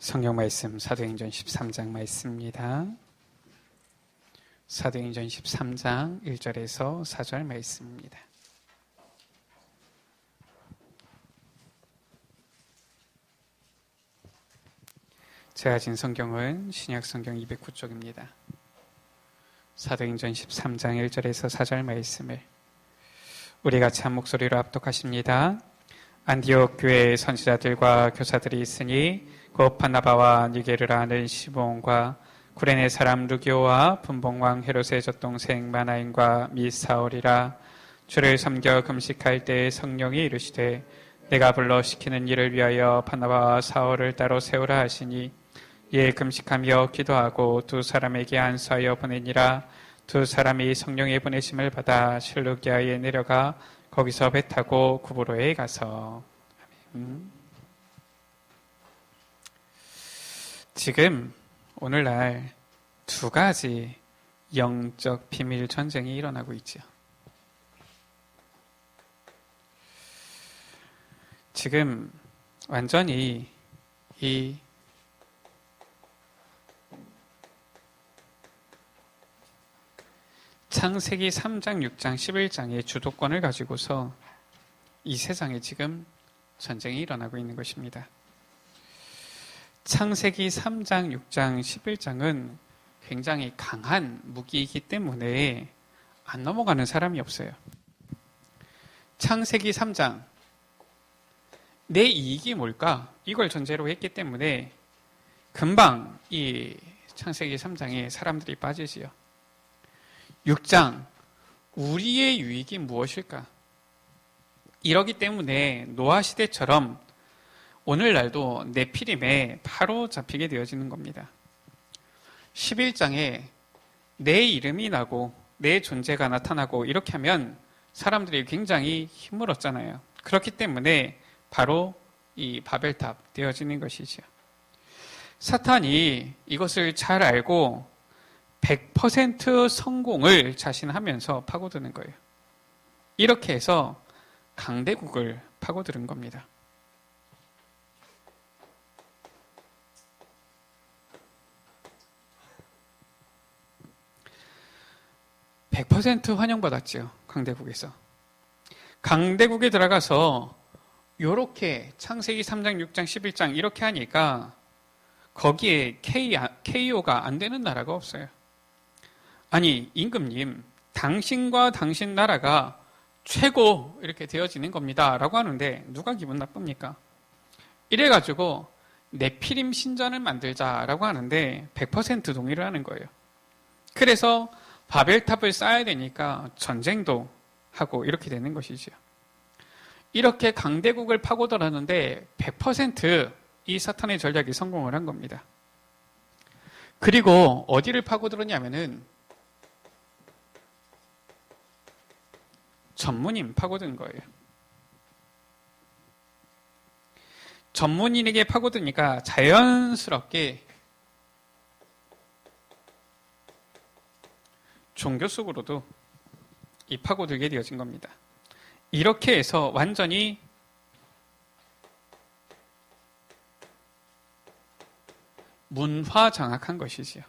성경 말씀 사도행전 13장 말씀입니다. 사도행전 13장 1절에서 4절 말씀입니다. 제가 진 성경은 신약 성경 209쪽입니다. 사도행전 13장 1절에서 4절 말씀을 우리 같이 한 목소리로 합독하십니다. 안디옥 교회의 선지자들과 교사들이 있으니 곧 바나바와 니게르라 하는 시몬과 구레네 사람 루기오와 분봉왕 헤롯의 젖동생 마나인과 및 사울이라. 주를 섬겨 금식할 때 성령이 이르시되 내가 불러 시키는 일을 위하여 바나바와 사울을 따로 세우라 하시니 이에 금식하며 기도하고 두 사람에게 안수하여 보내니라. 두 사람이 성령의 보내심을 받아 실루기아에 내려가 거기서 배 타고 구브로에 가서. 지금 오늘날 두 가지 영적 비밀 전쟁이 일어나고 있죠. 지금 완전히 이 창세기 3장, 6장, 11장의 주도권을 가지고서 이 세상에 지금 전쟁이 일어나고 있는 것입니다. 창세기 3장, 6장, 11장은 굉장히 강한 무기이기 때문에 안 넘어가는 사람이 없어요. 창세기 3장, 내 이익이 뭘까? 이걸 전제로 했기 때문에 금방 이 창세기 3장에 사람들이 빠지지요. 6장, 우리의 유익이 무엇일까? 이러기 때문에 노아 시대처럼 오늘날도 네피림에 바로 잡히게 되어지는 겁니다. 11장에 내 이름이 나고 내 존재가 나타나고 이렇게 하면 사람들이 굉장히 힘을 얻잖아요. 그렇기 때문에 바로 이 바벨탑 되어지는 것이죠. 사탄이 이것을 잘 알고 100% 성공을 자신하면서 파고드는 거예요. 이렇게 해서 강대국을 파고드는 겁니다. (100% 환영받았죠. 강대국에서. 강대국에 들어가서 요렇게 창세기 3장, 6장, 11장 이렇게 하니까 거기에 KO가 안 되는 나라가 없어요. 아니, 임금님, 당신과 당신 나라가 최고 이렇게 되어지는 겁니다 라고 하는데 누가 기분 나쁩니까? 이래가지고 네피림 신전을 만들자라고 하는데 100% 동의를 하는 거예요. 그래서 바벨탑을 쌓아야 되니까 전쟁도 하고 이렇게 되는 것이죠. 이렇게 강대국을 파고들었는데 100% 이 사탄의 전략이 성공을 한 겁니다. 그리고 어디를 파고들었냐면은 전문인 파고든 거예요. 전문인에게 파고드니까 자연스럽게 종교 속으로도 이 파고들게 되어진 겁니다. 이렇게 해서 완전히 문화 장악한 것이지요.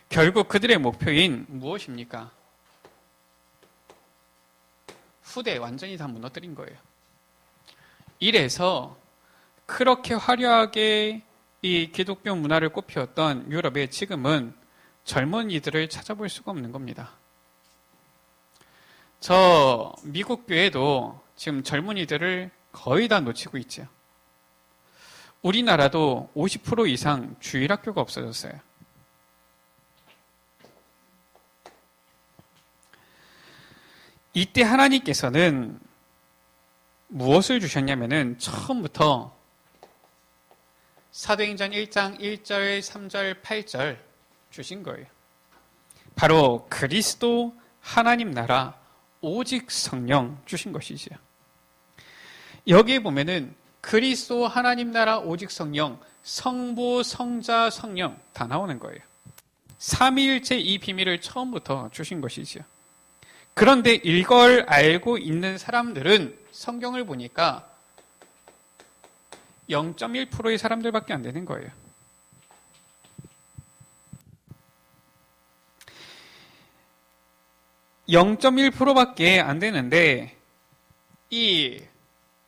결국 그들의 목표인 무엇입니까? 후대 완전히 다 무너뜨린 거예요. 이래서 그렇게 화려하게 이 기독교 문화를 꽃피웠던 유럽에 지금은 젊은이들을 찾아볼 수가 없는 겁니다. 저 미국 교회도 지금 젊은이들을 거의 다 놓치고 있죠. 우리나라도 50% 이상 주일학교가 없어졌어요. 이때 하나님께서는 무엇을 주셨냐면은 처음부터 사도행전 1장 1절, 3절, 8절 주신 거예요. 바로 그리스도 하나님 나라 오직 성령 주신 것이지요. 여기에 보면은 그리스도 하나님 나라 오직 성령, 성부, 성자, 성령 다 나오는 거예요. 삼위일체 이 비밀을 처음부터 주신 것이지요. 그런데 이걸 알고 있는 사람들은 성경을 보니까 0.1%의 사람들밖에 안 되는 거예요. (0.1%밖에) 안 되는데 이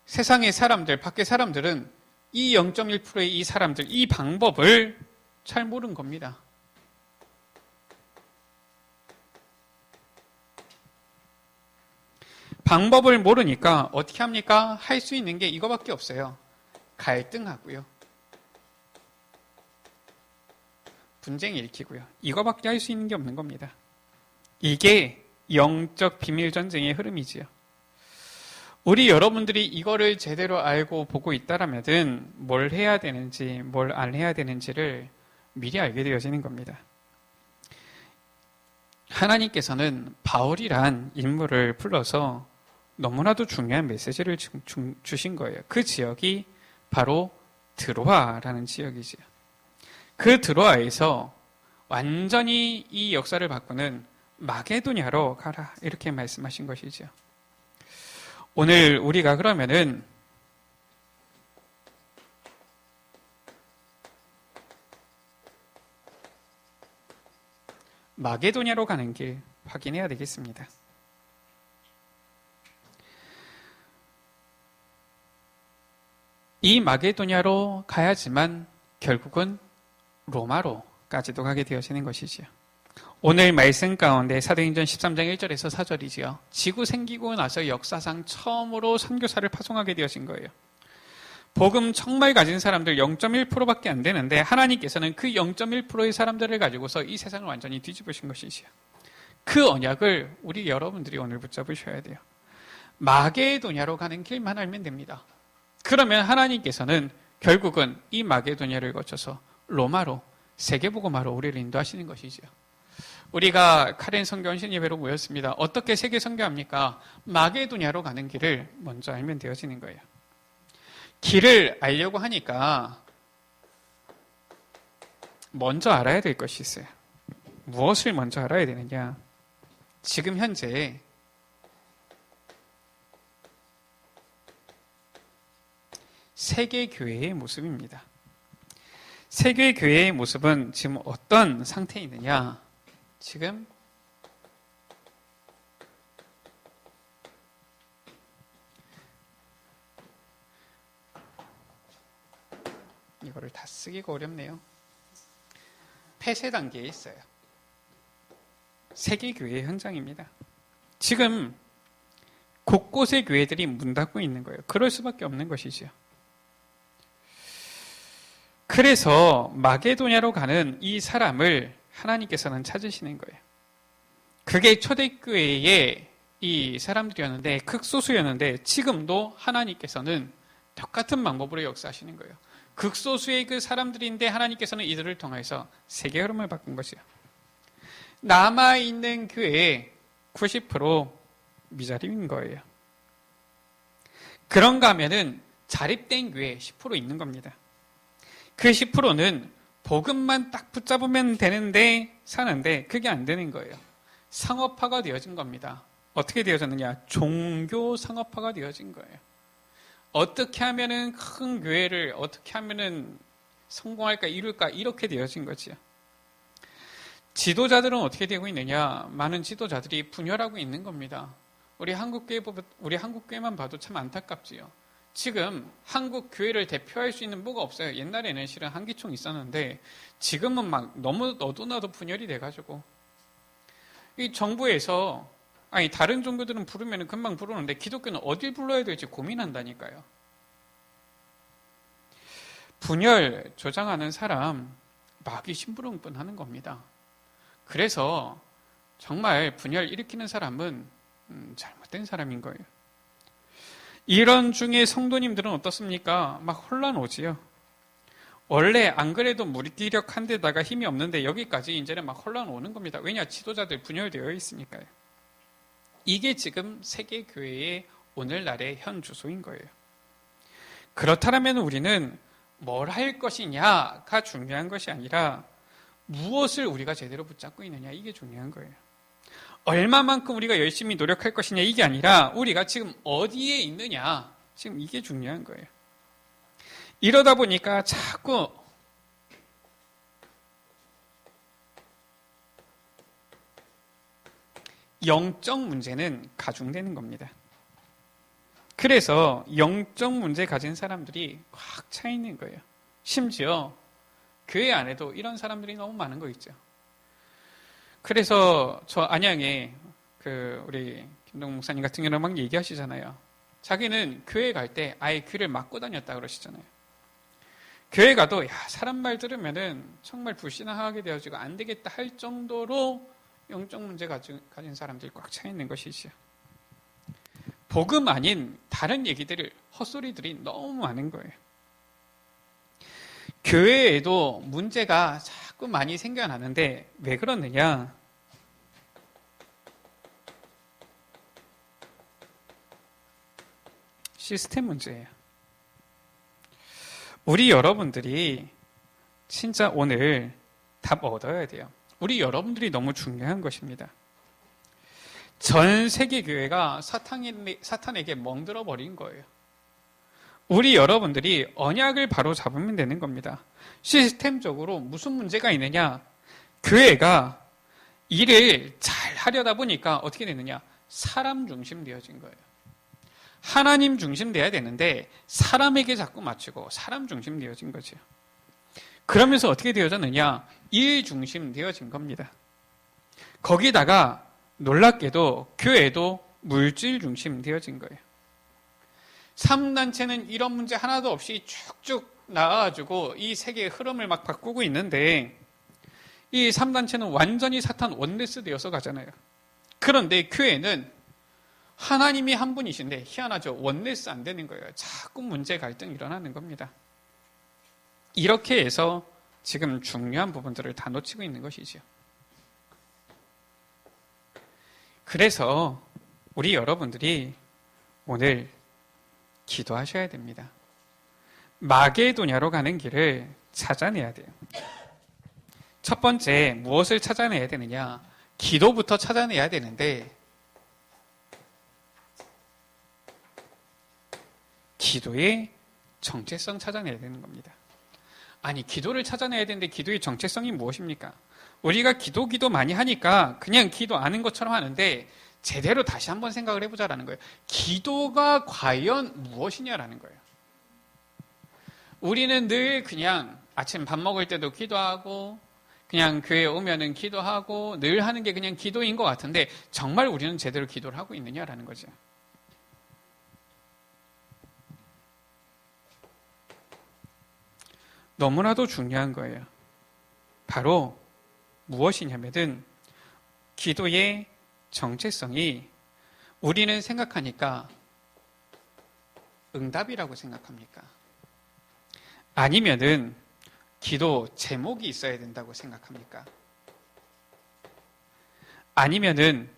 세상의 사람들, 밖의 사람들은 이 0.1%의 이 사람들, 이 방법을 잘 모르는 겁니다. 방법을 모르니까 어떻게 합니까? 할 수 있는 게 이거밖에 없어요. 갈등하고요. 분쟁 일으키고요. 이거밖에 할 수 있는 게 없는 겁니다. 이게 영적 비밀 전쟁의 흐름이지요. 우리 여러분들이 이거를 제대로 알고 보고 있다라면 뭘 해야 되는지, 뭘 안 해야 되는지를 미리 알게 되어지는 겁니다. 하나님께서는 바울이란 인물을 불러서 너무나도 중요한 메시지를 주신 거예요. 그 지역이 바로 드로아라는 지역이지요. 그 드로아에서 완전히 이 역사를 바꾸는 마게도냐로 가라, 이렇게 말씀하신 것이죠. 오늘 우리가 그러면은 마게도냐로 가는 길 확인해야 되겠습니다. 이 마게도냐로 가야지만 결국은 로마로까지도 가게 되어지는 것이지요. 오늘 말씀 가운데 사도행전 13장 1절에서 4절이지요. 지구 생기고 나서 역사상 처음으로 선교사를 파송하게 되어진 거예요. 복음 정말 가진 사람들 0.1%밖에 안 되는데 하나님께서는 그 0.1%의 사람들을 가지고서 이 세상을 완전히 뒤집으신 것이지요. 그 언약을 우리 여러분들이 오늘 붙잡으셔야 돼요. 마게도냐로 가는 길만 알면 됩니다. 그러면 하나님께서는 결국은 이 마게도냐를 거쳐서 로마로, 세계복음화로 우리를 인도하시는 것이지요. 우리가 카렌 선교원신 예배로 모였습니다. 어떻게 세계 선교합니까? 마게도냐로 가는 길을 먼저 알면 되어지는 거예요. 길을 알려고 하니까 먼저 알아야 될 것이 있어요. 무엇을 먼저 알아야 되느냐? 지금 현재 세계교회의 모습입니다. 세계교회의 모습은 지금 어떤 상태에 있느냐? 지금 이거를 다 쓰기가 어렵네요. 폐쇄 단계에 있어요. 세계교회의 현장입니다. 지금 곳곳의 교회들이 문 닫고 있는 거예요. 그럴 수밖에 없는 것이죠. 그래서 마게도냐로 가는 이 사람을 하나님께서는 찾으시는 거예요. 그게 초대교회의 이 사람들이었는데, 극소수였는데 지금도 하나님께서는 똑같은 방법으로 역사하시는 거예요. 극소수의 그 사람들인데 하나님께서는 이들을 통해서 세계 흐름을 바꾼 것이에요. 남아있는 교회의 90% 미자립인 거예요. 그런가 하면은 자립된 교회 10% 있는 겁니다. 그 10%는 복음만 딱 붙잡으면 되는데 사는데 그게 안 되는 거예요. 상업화가 되어진 겁니다. 어떻게 되어졌느냐? 종교 상업화가 되어진 거예요. 어떻게 하면은 큰 교회를 어떻게 하면은 성공할까 이룰까 이렇게 되어진 거지요. 지도자들은 어떻게 되고 있느냐? 많은 지도자들이 분열하고 있는 겁니다. 우리 한국교회만 봐도 참 안타깝지요. 지금 한국 교회를 대표할 수 있는 뭐가 없어요. 옛날에는 실은 한기총 있었는데 지금은 막 너무 너도나도 분열이 돼가지고 이 정부에서 다른 종교들은 부르면 금방 부르는데 기독교는 어딜 불러야 될지 고민한다니까요. 분열 조장하는 사람 마귀 심부름꾼하는 겁니다. 그래서 정말 분열 일으키는 사람은 잘못된 사람인 거예요. 이런 중에 성도님들은 어떻습니까? 막 혼란 오지요. 원래 안 그래도 무기력한 데다가 힘이 없는데 여기까지 이제는 막 혼란 오는 겁니다. 왜냐? 지도자들 분열되어 있으니까요. 이게 지금 세계교회의 오늘날의 현 주소인 거예요. 그렇다면 우리는 뭘 할 것이냐가 중요한 것이 아니라 무엇을 우리가 제대로 붙잡고 있느냐 이게 중요한 거예요. 얼마만큼 우리가 열심히 노력할 것이냐 이게 아니라 우리가 지금 어디에 있느냐 지금 이게 중요한 거예요. 이러다 보니까 자꾸 영적 문제는 가중되는 겁니다. 그래서 영적 문제 가진 사람들이 꽉 차 있는 거예요. 심지어 교회 안에도 이런 사람들이 너무 많은 거 있죠. 그래서 저 안양에 우리 김동 목사님 같은 경우는 막 얘기하시잖아요. 자기는 교회 갈 때 아예 귀를 막고 다녔다 그러시잖아요. 교회 가도 사람 말 들으면은 정말 불신앙하게 되어지고 안 되겠다 할 정도로 영적 문제 가진 사람들이 꽉 차 있는 것이죠. 복음 아닌 다른 얘기들을 헛소리들이 너무 많은 거예요. 교회에도 문제가 자꾸 많이 생겨나는데 왜 그러느냐? 시스템 문제예요. 우리 여러분들이 진짜 오늘 답 얻어야 돼요. 우리 여러분들이 너무 중요한 것입니다. 전 세계 교회가 사탄에게 멍들어 버린 거예요. 우리 여러분들이 언약을 바로 잡으면 되는 겁니다. 시스템적으로 무슨 문제가 있느냐? 교회가 일을 잘 하려다 보니까 어떻게 되느냐? 사람 중심 되어진 거예요. 하나님 중심 돼야 되는데 사람에게 자꾸 맞추고 사람 중심 되어진 거죠. 그러면서 어떻게 되어졌느냐? 일 중심 되어진 겁니다. 거기다가 놀랍게도 교회도 물질 중심 되어진 거예요. 3단체는 이런 문제 하나도 없이 쭉쭉 나와가지고 이 세계의 흐름을 막 바꾸고 있는데 이 3단체는 완전히 사탄 원네스 되어서 가잖아요. 그런데 교회는 하나님이 한 분이신데 희한하죠. 원네스 안 되는 거예요. 자꾸 문제 갈등이 일어나는 겁니다. 이렇게 해서 지금 중요한 부분들을 다 놓치고 있는 것이죠. 그래서 우리 여러분들이 오늘 기도하셔야 됩니다. 마게도냐로 가는 길을 찾아내야 돼요. 첫 번째, 무엇을 찾아내야 되느냐? 기도부터 찾아내야 되는데 기도의 정체성 찾아내야 되는 겁니다. 아니, 기도를 찾아내야 되는데 기도의 정체성이 무엇입니까? 우리가 기도 많이 하니까 그냥 기도 아는 것처럼 하는데 제대로 다시 한번 생각을 해보자라는 거예요. 기도가 과연 무엇이냐라는 거예요. 우리는 늘 그냥 아침 밥 먹을 때도 기도하고 그냥 교회에 오면은 기도하고 늘 하는 게 그냥 기도인 것 같은데 정말 우리는 제대로 기도를 하고 있느냐라는 거죠. 너무나도 중요한 거예요. 바로 무엇이냐면은 기도의 정체성이 우리는 생각하니까 응답이라고 생각합니까? 아니면은 기도 제목이 있어야 된다고 생각합니까? 아니면은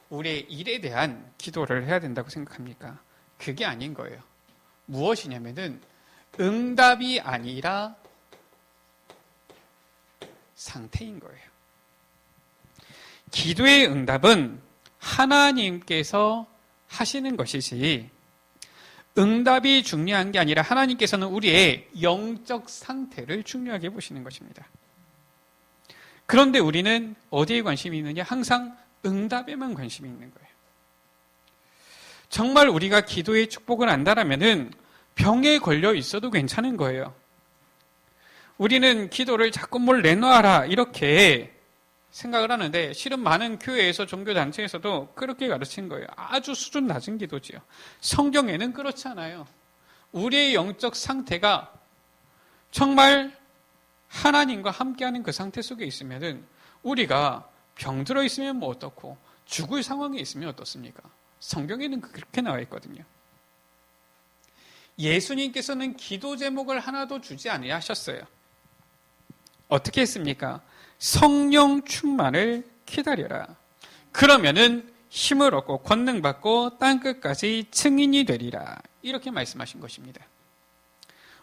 우리의 일에 대한 기도를 해야 된다고 생각합니까? 그게 아닌 거예요. 무엇이냐면은 응답이 아니라 상태인 거예요. 기도의 응답은 하나님께서 하시는 것이지 응답이 중요한 게 아니라 하나님께서는 우리의 영적 상태를 중요하게 보시는 것입니다. 그런데 우리는 어디에 관심이 있느냐? 항상 응답에만 관심이 있는 거예요. 정말 우리가 기도의 축복을 안다라면은 병에 걸려 있어도 괜찮은 거예요. 우리는 기도를 자꾸 뭘 내놓아라 이렇게 생각을 하는데 실은 많은 교회에서 종교단체에서도 그렇게 가르친 거예요. 아주 수준 낮은 기도지요. 성경에는 그렇지 않아요. 우리의 영적 상태가 정말 하나님과 함께하는 그 상태 속에 있으면은 우리가 병들어 있으면 뭐 어떻고 죽을 상황에 있으면 어떻습니까? 성경에는 그렇게 나와 있거든요. 예수님께서는 기도 제목을 하나도 주지 아니하셨어요. 어떻게 했습니까? 성령 충만을 기다려라. 그러면은 힘을 얻고 권능받고 땅끝까지 증인이 되리라. 이렇게 말씀하신 것입니다.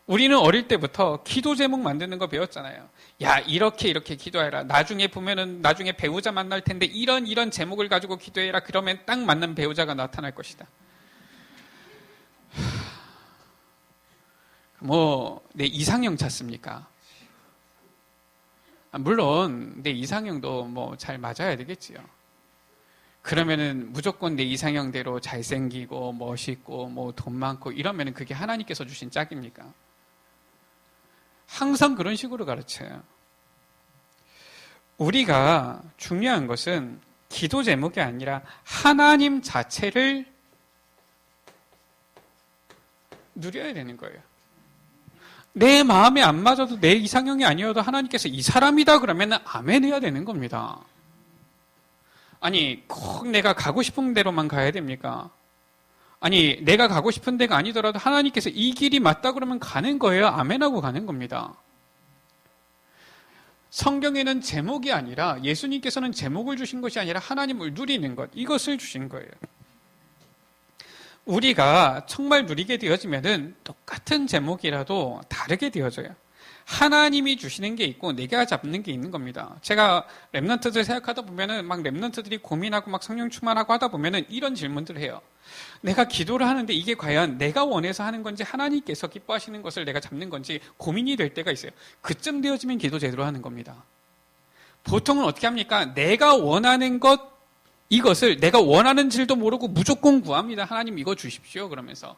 우리는 어릴 때부터 기도 제목 만드는 거 배웠잖아요. 야, 이렇게 기도해라. 나중에 보면은 나중에 배우자 만날 텐데 이런 제목을 가지고 기도해라. 그러면 딱 맞는 배우자가 나타날 것이다. 내 이상형 찾습니까? 물론 내 이상형도 잘 맞아야 되겠지요. 그러면은 무조건 내 이상형대로 잘생기고 멋있고 돈 많고 이러면은 그게 하나님께서 주신 짝입니까? 항상 그런 식으로 가르쳐요. 우리가 중요한 것은 기도 제목이 아니라 하나님 자체를 누려야 되는 거예요. 내 마음에 안 맞아도 내 이상형이 아니어도 하나님께서 이 사람이다 그러면 아멘 해야 되는 겁니다. 아니 꼭 내가 가고 싶은 데로만 가야 됩니까? 아니 내가 가고 싶은 데가 아니더라도 하나님께서 이 길이 맞다 그러면 가는 거예요. 아멘하고 가는 겁니다. 성경에는 제목이 아니라 예수님께서는 제목을 주신 것이 아니라 하나님을 누리는 것, 이것을 주신 거예요. 우리가 정말 누리게 되어지면은 똑같은 제목이라도 다르게 되어져요. 하나님이 주시는 게 있고 내가 잡는 게 있는 겁니다. 제가 랩런트들 생각하다 보면은 막 랩런트들이 고민하고 막 성령 충만하고 하다 보면은 이런 질문들을 해요. 내가 기도를 하는데 이게 과연 내가 원해서 하는 건지 하나님께서 기뻐하시는 것을 내가 잡는 건지 고민이 될 때가 있어요. 그쯤 되어지면 기도 제대로 하는 겁니다. 보통은 어떻게 합니까? 내가 원하는 것, 이것을 내가 원하는 줄도 모르고 무조건 구합니다. 하나님 이거 주십시오 그러면서.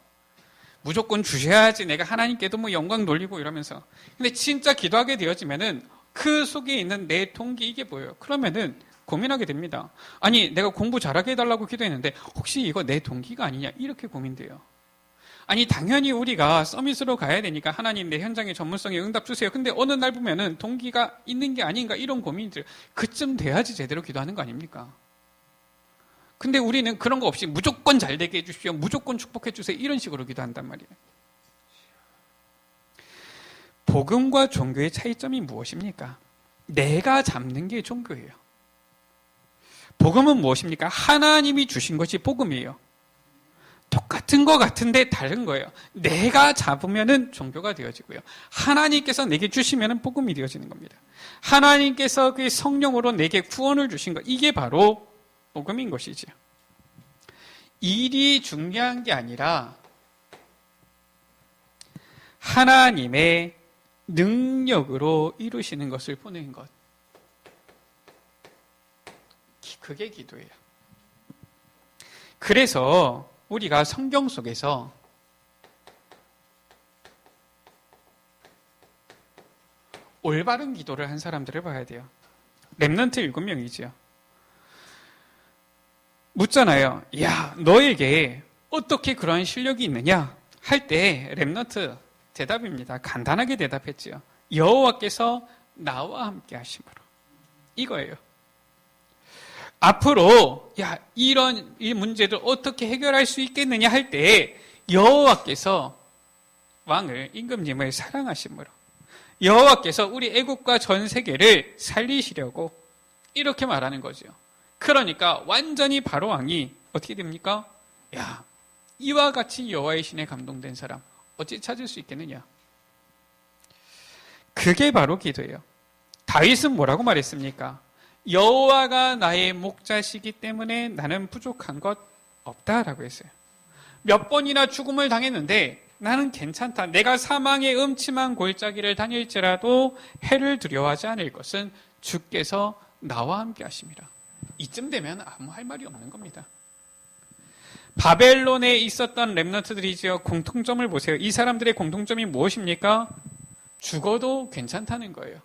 무조건 주셔야지 내가 하나님께도 영광 돌리고 이러면서. 근데 진짜 기도하게 되어지면은 그 속에 있는 내 동기 이게 보여요. 그러면은 고민하게 됩니다. 아니 내가 공부 잘하게 해달라고 기도했는데 혹시 이거 내 동기가 아니냐 이렇게 고민돼요. 아니 당연히 우리가 서밋으로 가야 되니까 하나님 내 현장의 전문성에 응답 주세요. 근데 어느 날 보면은 동기가 있는 게 아닌가 이런 고민이 들어요. 그쯤 돼야지 제대로 기도하는 거 아닙니까? 근데 우리는 그런 거 없이 무조건 잘 되게 해주십시오. 무조건 축복해 주세요. 이런 식으로 기도한단 말이에요. 복음과 종교의 차이점이 무엇입니까? 내가 잡는 게 종교예요. 복음은 무엇입니까? 하나님이 주신 것이 복음이에요. 똑같은 것 같은데 다른 거예요. 내가 잡으면은 종교가 되어지고요. 하나님께서 내게 주시면은 복음이 되어지는 겁니다. 하나님께서 그 성령으로 내게 구원을 주신 것, 이게 바로 복음인 것이죠. 일이 중요한 게 아니라 하나님의 능력으로 이루시는 것을 보는 것. 그게 기도예요. 그래서 우리가 성경 속에서 올바른 기도를 한 사람들을 봐야 돼요. 렘넌트 7명이지요. 묻잖아요. 야, 너에게 어떻게 그러한 실력이 있느냐? 할 때 렘넌트 대답입니다. 간단하게 대답했지요. 여호와께서 나와 함께 하심으로. 이거예요. 앞으로 이런 이 문제를 어떻게 해결할 수 있겠느냐 할 때 여호와께서 왕을 임금님을 사랑하심으로 여호와께서 우리 애국과 전 세계를 살리시려고 이렇게 말하는 거죠. 그러니까 완전히 바로 왕이 어떻게 됩니까? 이와 같이 여호와의 신에 감동된 사람 어찌 찾을 수 있겠느냐? 그게 바로 기도예요. 다윗은 뭐라고 말했습니까? 여호와가 나의 목자시기 때문에 나는 부족한 것 없다라고 했어요. 몇 번이나 죽음을 당했는데 나는 괜찮다. 내가 사망의 음침한 골짜기를 다닐지라도 해를 두려워하지 않을 것은 주께서 나와 함께 하심이라. 이쯤 되면 아무 할 말이 없는 겁니다. 바벨론에 있었던 렘넌트들이지요. 공통점을 보세요. 이 사람들의 공통점이 무엇입니까? 죽어도 괜찮다는 거예요.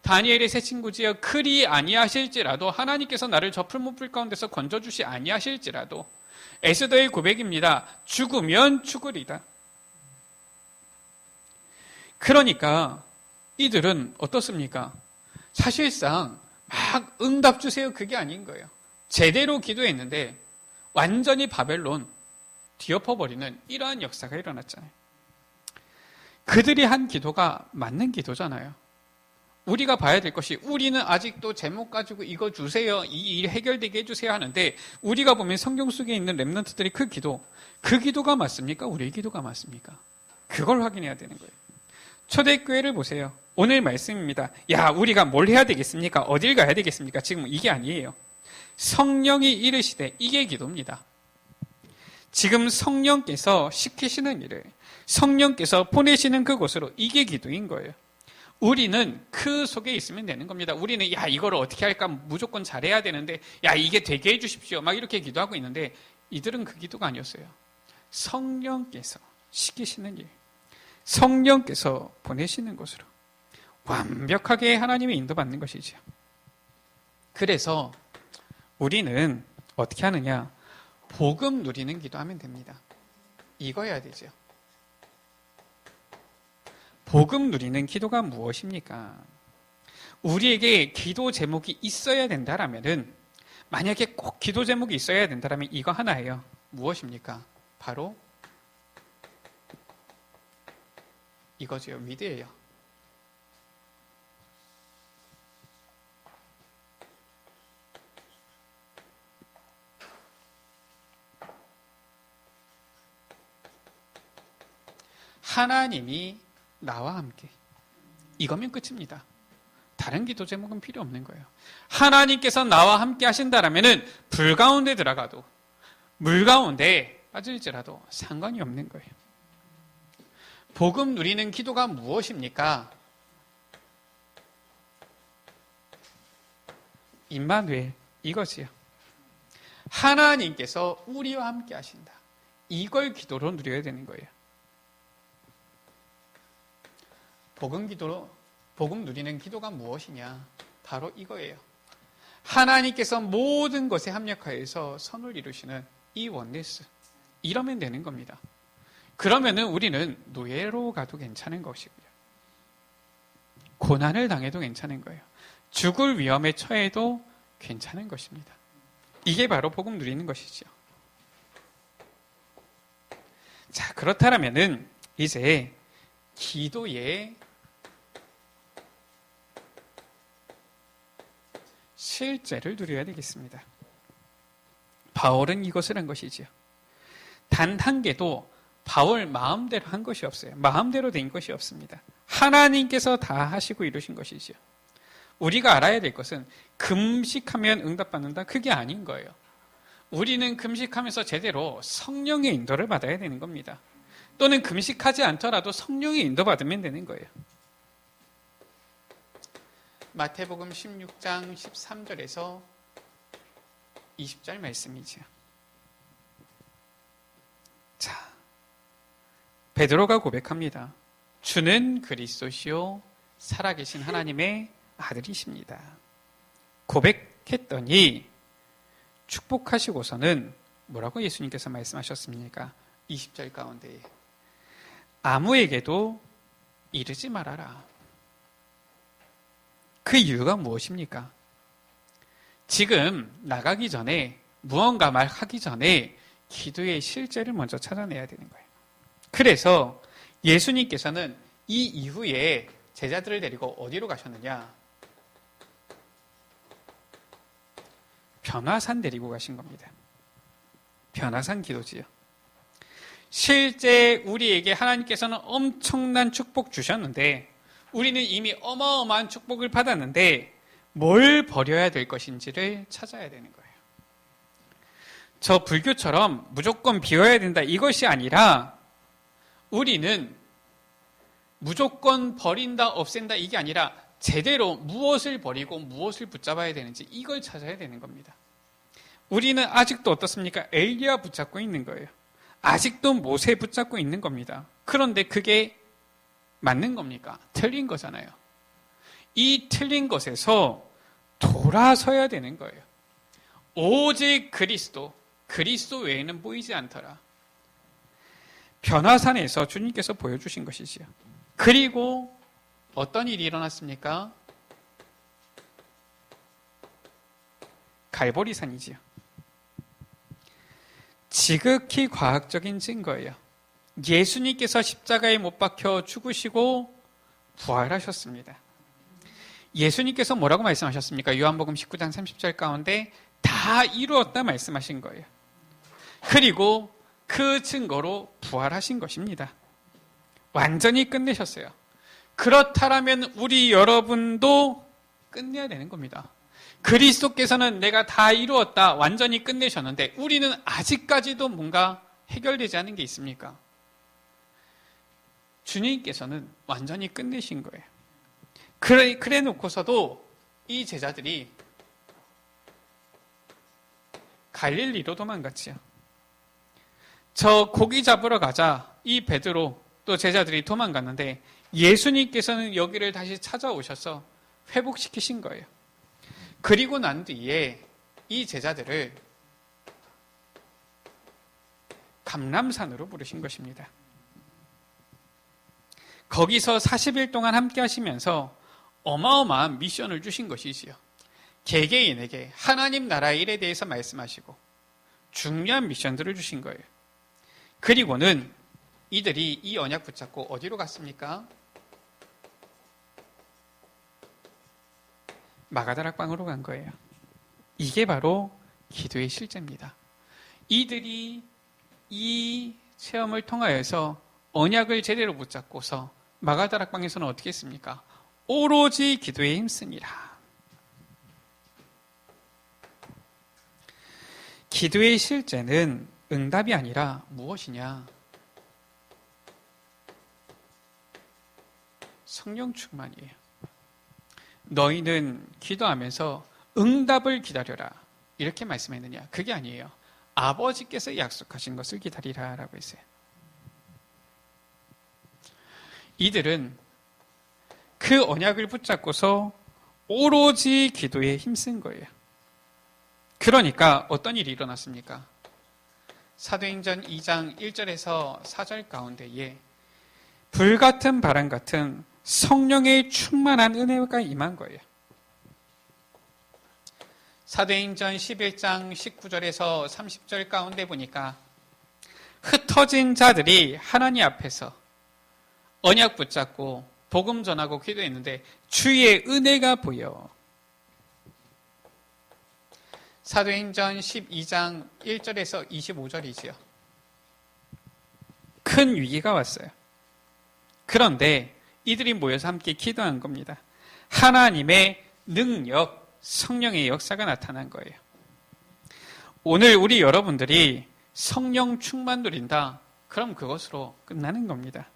다니엘의 세 친구지요. 그리 아니하실지라도 하나님께서 나를 저 풀무불 가운데서 건져주시 아니하실지라도 에스더의 고백입니다. 죽으면 죽으리다. 그러니까 이들은 어떻습니까? 사실상 막 응답 주세요 그게 아닌 거예요. 제대로 기도했는데 완전히 바벨론 뒤엎어버리는 이러한 역사가 일어났잖아요. 그들이 한 기도가 맞는 기도잖아요. 우리가 봐야 될 것이 우리는 아직도 제목 가지고 이거 주세요. 이 일 해결되게 해주세요 하는데 우리가 보면 성경 속에 있는 렘넌트들이 그 기도가 맞습니까? 우리의 기도가 맞습니까? 그걸 확인해야 되는 거예요. 초대교회를 보세요. 오늘 말씀입니다. 우리가 뭘 해야 되겠습니까? 어딜 가야 되겠습니까? 지금 이게 아니에요. 성령이 이르시되 이게 기도입니다. 지금 성령께서 시키시는 일을 성령께서 보내시는 그곳으로, 이게 기도인 거예요. 우리는 그 속에 있으면 되는 겁니다. 우리는 야 이걸 어떻게 할까, 무조건 잘해야 되는데, 야 이게 되게 해주십시오, 막 이렇게 기도하고 있는데, 이들은 그 기도가 아니었어요. 성령께서 시키시는 일, 성령께서 보내시는 곳으로 완벽하게 하나님의 인도받는 것이죠. 그래서 우리는 어떻게 하느냐, 복음 누리는 기도하면 됩니다. 이거여야 되죠. 복음 누리는 기도가 무엇입니까? 우리에게 기도 제목이 있어야 된다라면은, 만약에 꼭 기도 제목이 있어야 된다라면 이거 하나예요. 무엇입니까? 바로 이거죠. 위드예요. 하나님이 나와 함께, 이거면 끝입니다. 다른 기도 제목은 필요 없는 거예요. 하나님께서 나와 함께 하신다라면은 불 가운데 들어가도 물 가운데 빠질지라도 상관이 없는 거예요. 복음 누리는 기도가 무엇입니까? 임마누엘, 이것이요. 하나님께서 우리와 함께 하신다. 이걸 기도로 누려야 되는 거예요. 복음 누리는 기도가 무엇이냐? 바로 이거예요. 하나님께서 모든 것에 합력하여서 선을 이루시는 이 원네스. 이러면 되는 겁니다. 그러면은 우리는 노예로 가도 괜찮은 것이고요. 고난을 당해도 괜찮은 거예요. 죽을 위험에 처해도 괜찮은 것입니다. 이게 바로 복음 누리는 것이죠. 자, 그렇다면은 이제 기도의 실제를 누려야 되겠습니다. 바울은 이것을 한 것이지요. 단 한 개도 바울 마음대로 한 것이 없어요. 마음대로 된 것이 없습니다. 하나님께서 다 하시고 이루신 것이지요. 우리가 알아야 될 것은 금식하면 응답받는다? 그게 아닌 거예요. 우리는 금식하면서 제대로 성령의 인도를 받아야 되는 겁니다. 또는 금식하지 않더라도 성령의 인도받으면 되는 거예요. 마태복음 16장 13절에서 20절 말씀이죠. 자, 베드로가 고백합니다. 주는 그리스도시요 살아계신 하나님의 아들이십니다. 고백했더니 축복하시고서는 뭐라고 예수님께서 말씀하셨습니까? 20절 가운데 아무에게도 이르지 말아라. 그 이유가 무엇입니까? 지금 나가기 전에, 무언가 말하기 전에 기도의 실제를 먼저 찾아내야 되는 거예요. 그래서 예수님께서는 이 이후에 제자들을 데리고 어디로 가셨느냐? 변화산 데리고 가신 겁니다. 변화산 기도지요. 실제 우리에게 하나님께서는 엄청난 축복 주셨는데, 우리는 이미 어마어마한 축복을 받았는데 뭘 버려야 될 것인지를 찾아야 되는 거예요. 저 불교처럼 무조건 비워야 된다, 이것이 아니라 우리는 무조건 버린다, 없앤다, 이게 아니라 제대로 무엇을 버리고 무엇을 붙잡아야 되는지 이걸 찾아야 되는 겁니다. 우리는 아직도 어떻습니까? 엘리야 붙잡고 있는 거예요. 아직도 모세 붙잡고 있는 겁니다. 그런데 그게 맞는 겁니까? 틀린 거잖아요. 이 틀린 것에서 돌아서야 되는 거예요. 오직 그리스도 외에는 보이지 않더라. 변화산에서 주님께서 보여주신 것이지요. 그리고 어떤 일이 일어났습니까? 갈보리산이지요. 지극히 과학적인 증거예요. 예수님께서 십자가에 못 박혀 죽으시고 부활하셨습니다. 예수님께서 뭐라고 말씀하셨습니까? 요한복음 19장 30절 가운데 다 이루었다 말씀하신 거예요. 그리고 그 증거로 부활하신 것입니다. 완전히 끝내셨어요. 그렇다면 우리 여러분도 끝내야 되는 겁니다. 그리스도께서는 내가 다 이루었다 완전히 끝내셨는데 우리는 아직까지도 뭔가 해결되지 않은 게 있습니까? 주님께서는 완전히 끝내신 거예요. 그래 놓고서도 이 제자들이 갈릴리로 도망갔지요. 저 고기 잡으러 가자 이 베드로 또 제자들이 도망갔는데 예수님께서는 여기를 다시 찾아오셔서 회복시키신 거예요. 그리고 난 뒤에 이 제자들을 감람산으로 부르신 것입니다. 거기서 40일 동안 함께 하시면서 어마어마한 미션을 주신 것이지요. 개개인에게 하나님 나라의 일에 대해서 말씀하시고 중요한 미션들을 주신 거예요. 그리고는 이들이 이 언약 붙잡고 어디로 갔습니까? 마가다락방으로 간 거예요. 이게 바로 기도의 실제입니다. 이들이 이 체험을 통하여서 언약을 제대로 붙잡고서 마가다락방에서는 어떻게 했습니까? 오로지 기도에 힘쓰니라. 기도의 실제는 응답이 아니라 무엇이냐? 성령 충만이에요. 너희는 기도하면서 응답을 기다려라. 이렇게 말씀했느냐? 그게 아니에요. 아버지께서 약속하신 것을 기다리라 라고 했어요. 이들은 그 언약을 붙잡고서 오로지 기도에 힘쓴 거예요. 그러니까 어떤 일이 일어났습니까? 사도행전 2장 1절에서 4절 가운데에 불같은 바람 같은 성령의 충만한 은혜가 임한 거예요. 사도행전 11장 19절에서 30절 가운데 보니까 흩어진 자들이 하나님 앞에서 언약 붙잡고 복음 전하고 기도했는데 주의 은혜가 보여. 사도행전 12장 1절에서 25절이지요. 큰 위기가 왔어요. 그런데 이들이 모여서 함께 기도한 겁니다. 하나님의 능력, 성령의 역사가 나타난 거예요. 오늘 우리 여러분들이 성령 충만 누린다. 그럼 그것으로 끝나는 겁니다.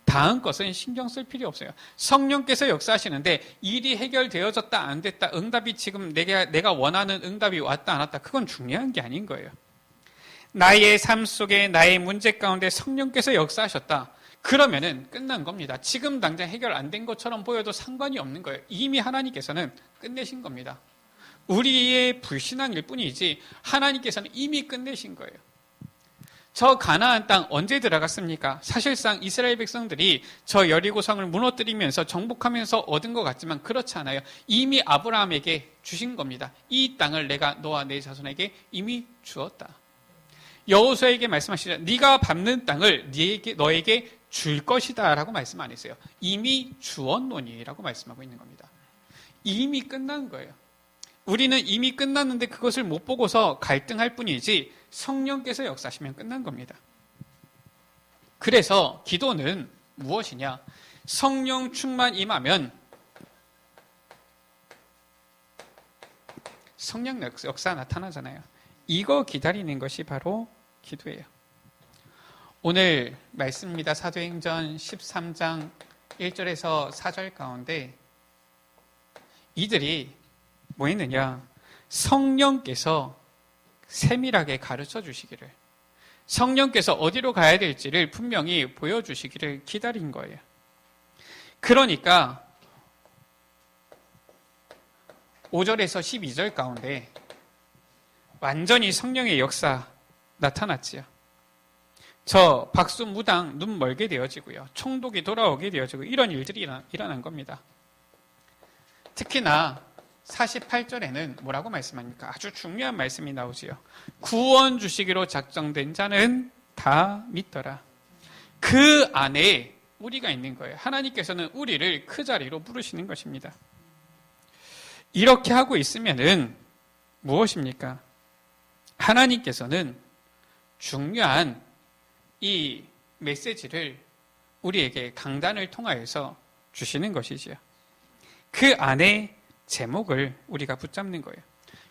다음 것은 신경 쓸 필요 없어요. 성령께서 역사하시는데 일이 해결되어졌다 안 됐다, 응답이 지금 내가 원하는 응답이 왔다 안 왔다, 그건 중요한 게 아닌 거예요. 나의 삶 속에 나의 문제 가운데 성령께서 역사하셨다. 그러면은 끝난 겁니다. 지금 당장 해결 안 된 것처럼 보여도 상관이 없는 거예요. 이미 하나님께서는 끝내신 겁니다. 우리의 불신앙일 뿐이지 하나님께서는 이미 끝내신 거예요. 저 가나안 땅 언제 들어갔습니까? 사실상 이스라엘 백성들이 저 여리고성을 무너뜨리면서 정복하면서 얻은 것 같지만 그렇지 않아요. 이미 아브라함에게 주신 겁니다. 이 땅을 내가 너와 내 자손에게 이미 주었다. 여호수아에게 말씀하시죠. 네가 밟는 땅을 너에게 줄 것이다 라고 말씀 안 했어요. 이미 주었노니라고 말씀하고 있는 겁니다. 이미 끝난 거예요. 우리는 이미 끝났는데 그것을 못 보고서 갈등할 뿐이지 성령께서 역사하시면 끝난 겁니다. 그래서 기도는 무엇이냐? 성령 충만 임하면 성령 역사 나타나잖아요. 이거 기다리는 것이 바로 기도예요. 오늘 말씀입니다. 사도행전 13장 1절에서 4절 가운데 이들이 뭐 했느냐? 성령께서 세밀하게 가르쳐 주시기를, 성령께서 어디로 가야 될지를 분명히 보여주시기를 기다린 거예요. 그러니까 5절에서 12절 가운데 완전히 성령의 역사 나타났지요. 저 박수 무당 눈 멀게 되어지고요. 총독이 돌아오게 되어지고 이런 일들이 일어난 겁니다. 특히나 48절에는 뭐라고 말씀합니까? 아주 중요한 말씀이 나오지요. 구원 주시기로 작정된 자는 다 믿더라. 그 안에 우리가 있는 거예요. 하나님께서는 우리를 그 자리로 부르시는 것입니다. 이렇게 하고 있으면은 무엇입니까? 하나님께서는 중요한 이 메시지를 우리에게 강단을 통하여서 주시는 것이지요. 그 안에 제목을 우리가 붙잡는 거예요.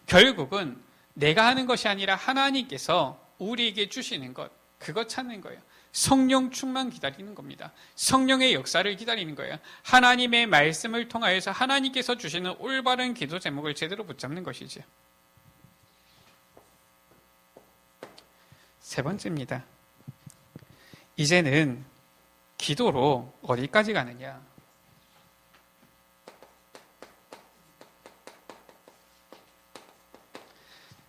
결국은 내가 하는 것이 아니라 하나님께서 우리에게 주시는 것, 그거 찾는 거예요. 성령 충만 기다리는 겁니다. 성령의 역사를 기다리는 거예요. 하나님의 말씀을 통하여서 하나님께서 주시는 올바른 기도 제목을 제대로 붙잡는 것이죠. 세 번째입니다. 이제는 기도로 어디까지 가느냐?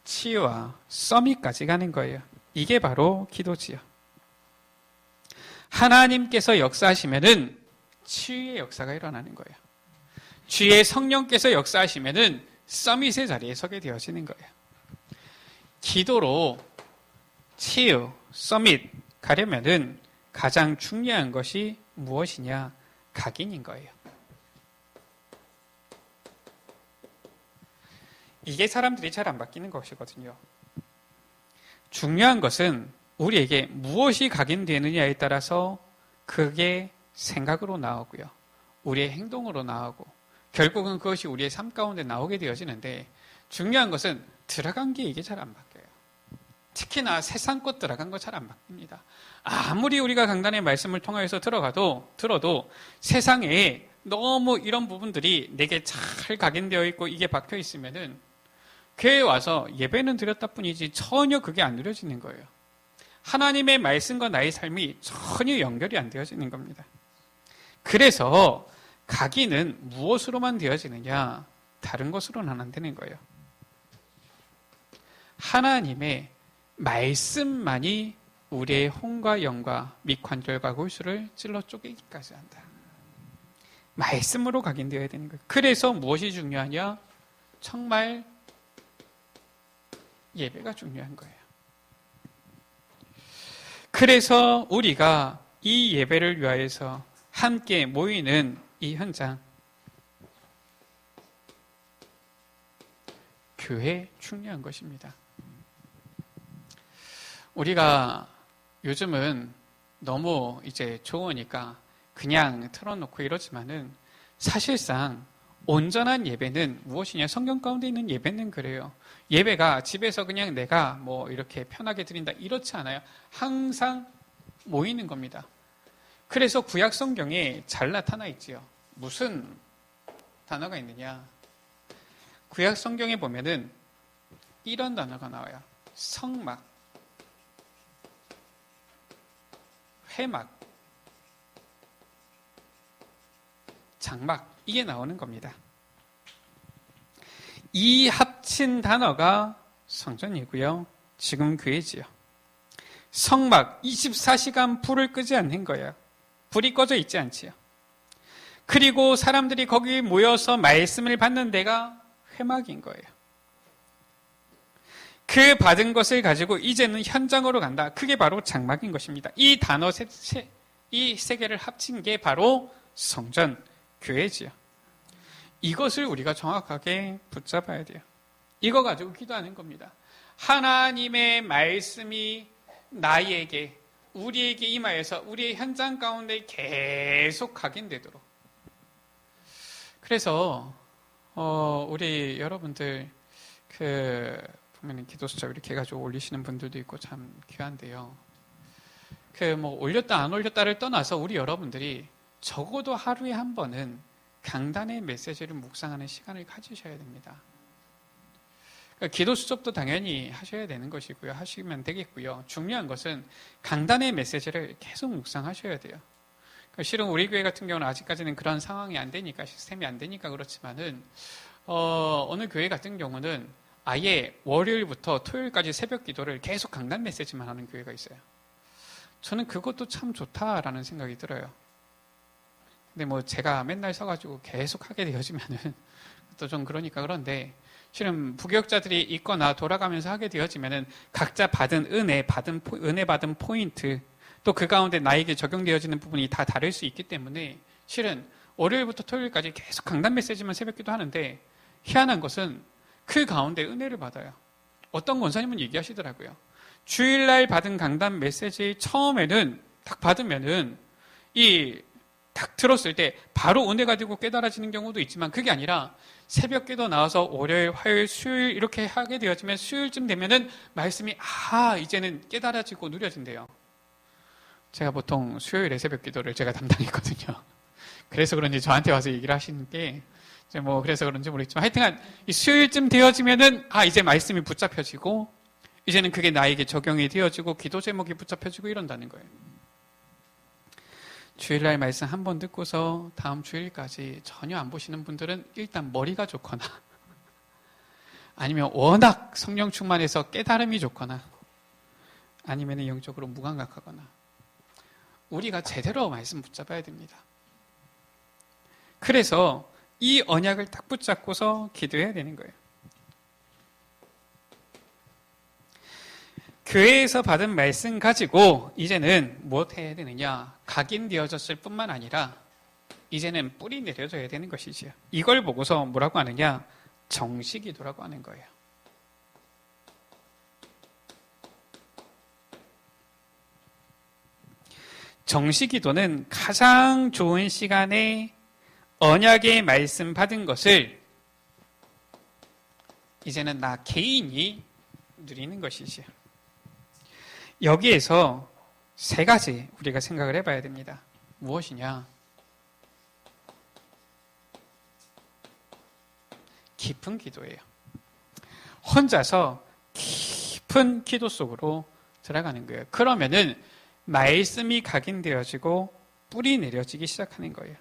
치유와 서밋까지 가는 거예요. 이게 바로 기도지요. 하나님께서 역사하시면은 치유의 역사가 일어나는 거예요. 주의 성령께서 역사하시면은 서밋의 자리에 서게 되어지는 거예요. 기도로 치유, 서밋 가려면은 가장 중요한 것이 무엇이냐? 각인인 거예요. 이게 사람들이 잘 안 바뀌는 것이거든요. 중요한 것은 우리에게 무엇이 각인되느냐에 따라서 그게 생각으로 나오고요. 우리의 행동으로 나오고 결국은 그것이 우리의 삶 가운데 나오게 되어지는데 중요한 것은 들어간 게 이게 잘 안 바뀌어요. 특히나 세상 것 들어간 거 잘 안 바뀝니다. 아무리 우리가 강단의 말씀을 통해서 들어도 세상에 너무 이런 부분들이 내게 잘 각인되어 있고 이게 박혀 있으면은 교회에 와서 예배는 드렸다 뿐이지 전혀 그게 안 누려지는 거예요. 하나님의 말씀과 나의 삶이 전혀 연결이 안 되어지는 겁니다. 그래서 각인은 무엇으로만 되어지느냐? 다른 것으로는 안 되는 거예요. 하나님의 말씀만이 우리의 혼과 영과 및 관절과 골수를 찔러 쪼개기까지 한다. 말씀으로 각인되어야 되는 거예요. 그래서 무엇이 중요하냐? 정말 예배가 중요한 거예요. 그래서 우리가 이 예배를 위하여서 함께 모이는 이 현장, 교회 중요한 것입니다. 우리가 요즘은 너무 이제 좋으니까 그냥 틀어놓고 이러지만은 사실상 온전한 예배는 무엇이냐? 성경 가운데 있는 예배는 그래요. 예배가 집에서 그냥 내가 뭐 이렇게 편하게 드린다 이렇지 않아요. 항상 모이는 겁니다. 그래서 구약 성경에 잘 나타나 있지요. 무슨 단어가 있느냐? 구약 성경에 보면은 이런 단어가 나와요. 성막, 회막, 장막, 이게 나오는 겁니다. 이 합친 단어가 성전이고요. 지금 교회지요. 성막, 24시간 불을 끄지 않는 거예요. 불이 꺼져 있지 않지요. 그리고 사람들이 거기 모여서 말씀을 받는 데가 회막인 거예요. 그 받은 것을 가지고 이제는 현장으로 간다. 그게 바로 장막인 것입니다. 이 단어 이 세 개를 합친 게 바로 성전, 교회지요. 이것을 우리가 정확하게 붙잡아야 돼요. 이거 가지고 기도하는 겁니다. 하나님의 말씀이 나에게, 우리에게 임하여서 우리의 현장 가운데 계속 각인되도록. 그래서 우리 여러분들 보면 기도 수첩 이렇게 해가지고 올리시는 분들도 있고 참 귀한데요. 올렸다 안 올렸다를 떠나서 우리 여러분들이 적어도 하루에 한 번은 강단의 메시지를 묵상하는 시간을 가지셔야 됩니다. 기도 수첩도 당연히 하셔야 되는 것이고요. 하시면 되겠고요. 중요한 것은 강단의 메시지를 계속 묵상하셔야 돼요. 실은 우리 교회 같은 경우는 아직까지는 그런 상황이 안 되니까, 시스템이 안 되니까 그렇지만은 어느 교회 같은 경우는 아예 월요일부터 토요일까지 새벽 기도를 계속 강단 메시지만 하는 교회가 있어요. 저는 그것도 참 좋다라는 생각이 들어요. 근데 제가 맨날 서가지고 계속 하게 되어지면은 또 좀 그러니까 그런데 실은 부교육자들이 있거나 돌아가면서 하게 되어지면은 각자 받은 은혜 받은 포인트 또 그 가운데 나에게 적용되어지는 부분이 다 다를 수 있기 때문에 실은 월요일부터 토요일까지 계속 강단 메시지만 새벽기도 하는데 희한한 것은 그 가운데 은혜를 받아요. 어떤 권사님은 얘기하시더라고요. 주일날 받은 강단 메시지 처음에는 딱 받으면은 딱 들었을 때 바로 은혜가 되고 깨달아지는 경우도 있지만 그게 아니라 새벽 기도 나와서 월요일, 화요일, 수요일 이렇게 하게 되어지면 수요일쯤 되면은 말씀이 이제는 깨달아지고 누려진대요. 제가 보통 수요일에 새벽 기도를 제가 담당했거든요. 그래서 그런지 저한테 와서 얘기를 하시는 게 이제 뭐 그래서 그런지 모르겠지만 하여튼간 이 수요일쯤 되어지면은 이제 말씀이 붙잡혀지고 이제는 그게 나에게 적용이 되어지고 기도 제목이 붙잡혀지고 이런다는 거예요. 주일날 말씀 한 번 듣고서 다음 주일까지 전혀 안 보시는 분들은 일단 머리가 좋거나 아니면 워낙 성령 충만해서 깨달음이 좋거나 아니면 영적으로 무감각하거나 우리가 제대로 말씀 붙잡아야 됩니다. 그래서 이 언약을 딱 붙잡고서 기도해야 되는 거예요. 교회에서 받은 말씀 가지고 이제는 무엇 해야 되느냐? 각인되어졌을 뿐만 아니라 이제는 뿌리 내려져야 되는 것이지요. 이걸 보고서 뭐라고 하느냐? 정식기도라고 하는 거예요. 정식기도는 가장 좋은 시간에 언약의 말씀 받은 것을 이제는 나 개인이 누리는 것이지요. 여기에서 세 가지 우리가 생각을 해봐야 됩니다. 무엇이냐? 깊은 기도예요. 혼자서 깊은 기도 속으로 들어가는 거예요. 그러면은 말씀이 각인되어지고 뿌리 내려지기 시작하는 거예요.